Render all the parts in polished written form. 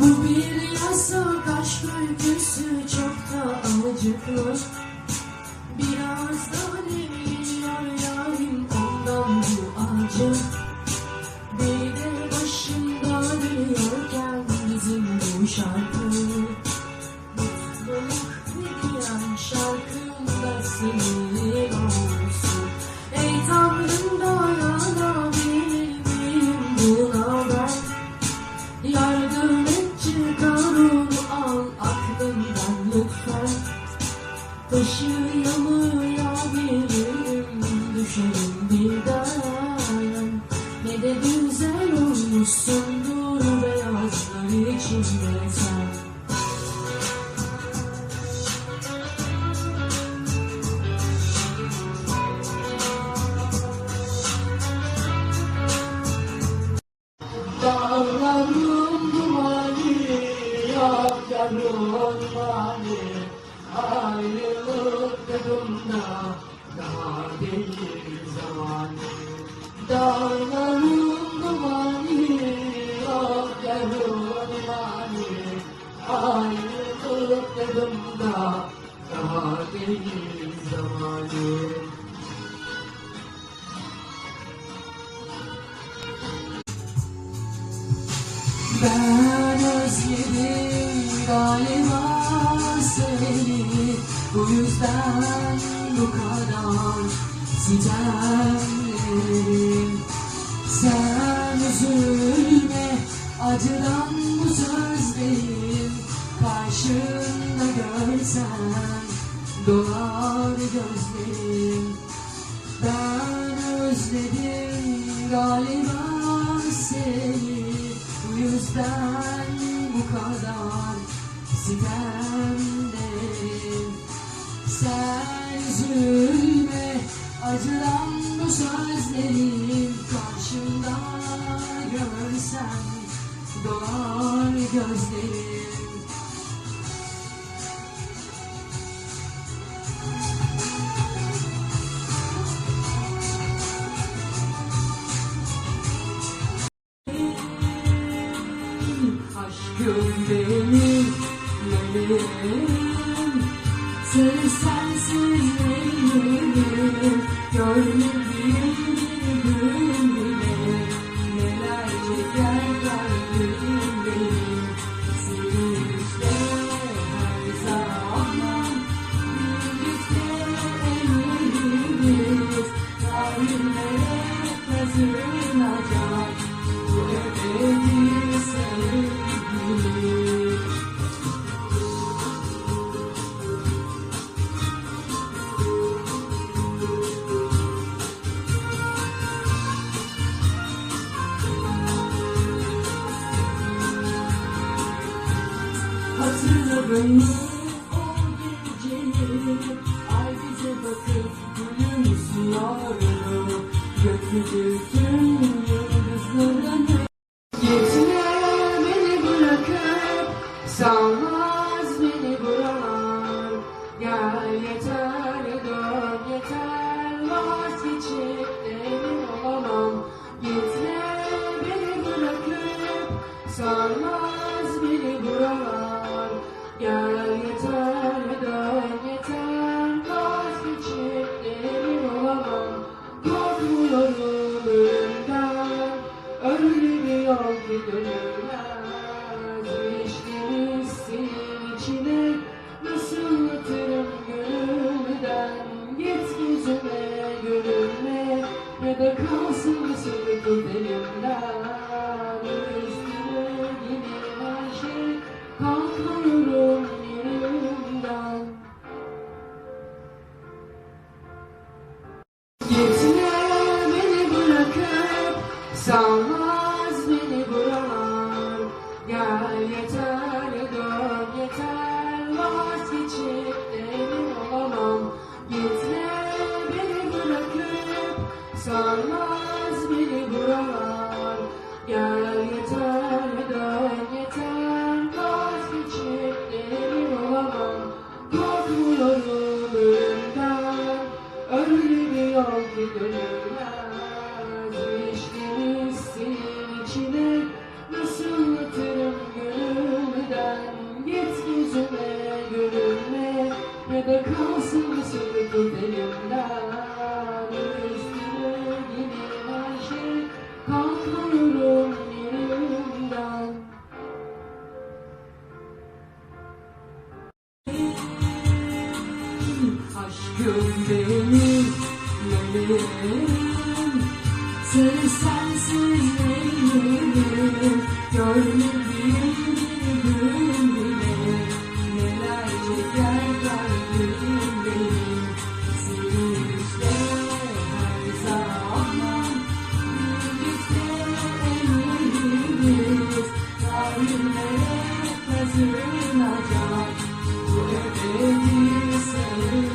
Bu bir yasak aşk öyküsü, çok da acıklı. Biraz daha geliyor yarim, ondan bu acı. Bir de başımda dönüyorken bizim bu şarkı. Mutluluk diyen şarkımda senin olsun. Ey Tanrım, dayanabilir miyim buna ben? Yardım et, çıkar onu, al aklımdan lütfen. Taşıyamayabilirim, düşerim birden. Ne de güzel olmuşsundur beyazlar içinde sen. Dağlarım dumanı, yağlarım mani. Ayrılık tadımda daha değil zamanı. Dağlarım dumanı, yağlarım mani. Ayrılık tadımda daha değil zamanı. Ben özledim galiba seni, bu yüzden bu kadar sitemlerim. Sen üzülme, acıdan bu sözlerim, karşında görsen dolar gözlerim. Ben özledim galiba seni, bu yüzden bu kadar sitemlerim. Sen üzülme, acıdan bu sözlerim, karşımda görsen dolar gözlerim. Aşkım benim, meleğim, seni sensiz neyim, görmediğim bir gün bile, neler çeker kalbim benim. Seni işte her zaman, birlikte ellerimiz, tarihime kazınacak bu ebedi sevgi. Hatırladın mı o geceyi, ay bize bakıp gülümsüyordu, gökyüzü yıldızlarını. Gitme beni bırakıp, salmaz beni buralar. Gel yeter, dön yeter, vazgeçip de emin olamam. Gitme beni bırakıp, salmaz beni buralar. Gel yeter, dön yeter, vazgeçip de emin olamam. Korkmuyorum ölümden, öyle bir yol ki dönülmez. İçtiğimiz senin içine nasıl yatırım gönülden. Git yüzüme görünme, ya da kalsın sırrı tut elimden. Üstüne gidin her şey, kalkmıyorum yerimden. Gitme beni bırakıp, salmaz beni buralar. Gel yeter, dön yeter, vazgeçip de emin olamam. Gitme beni bırakıp, salmaz beni buralar. Gel yeter, dön yeter, vazgeçip de emin olamam. Korkmuyorum ölümden, öyle bir yol ki dönülmez. İçtiğimiz senin içine nasıl yatırım gönül. kalkmıyorum yerimden. Aşkım benim meleğim, seni sensiz neyim, görmediğim bir gün bile neler çeker kalbim benim. Seni işte her zaman birlikte ellerimiz kalbimlere kazınacak bu ebedi sevgi.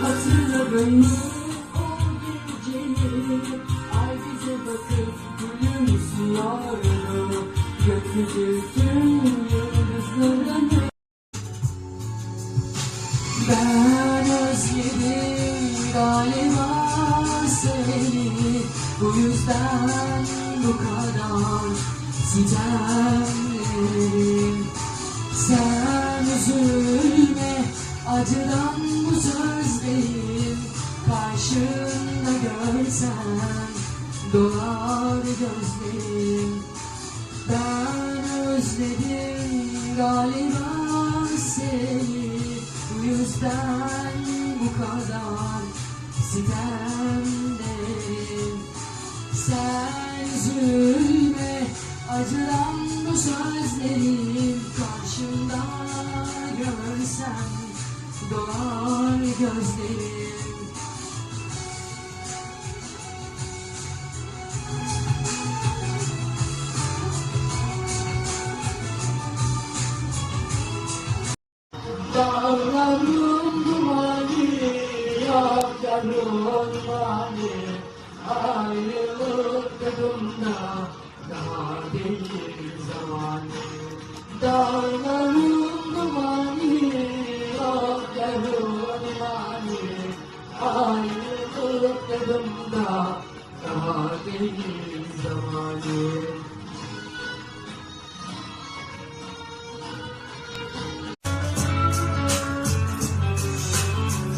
Hatırladın mı o geceyi, ay bize bakıp gülümsüyordu, gökyüzü yıldızlarını. Ben özledim galiba seni, bu yüzden bu kadar sitemlerim. Sen üzülme, acıdan bu sözlerim karşında görsen dolar gözlerim. Ben özledim galiba seni, bu yüzden bu kadar sitemlerim. Sen üzülme, acıdan bu sözlerim karşımda görsen dolar gözlerim. Dağlarım dumanı, yollarım mani, ayrılık tadımda daha değil zamanı. Dağlarım dumanı, yollarım mani, ayrılık tadımda daha değil zamanı.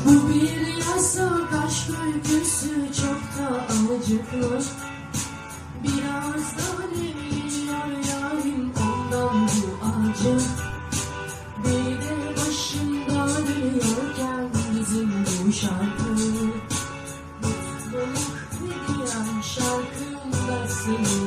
Bu bir yasak aşk öyküsü, çok da acıklı. Biraz daha geçiyor yarim, ondan bu acı. Bir de başımda dönüyorken bizim bu şarkı. Mutluluk diyen şarkımda seni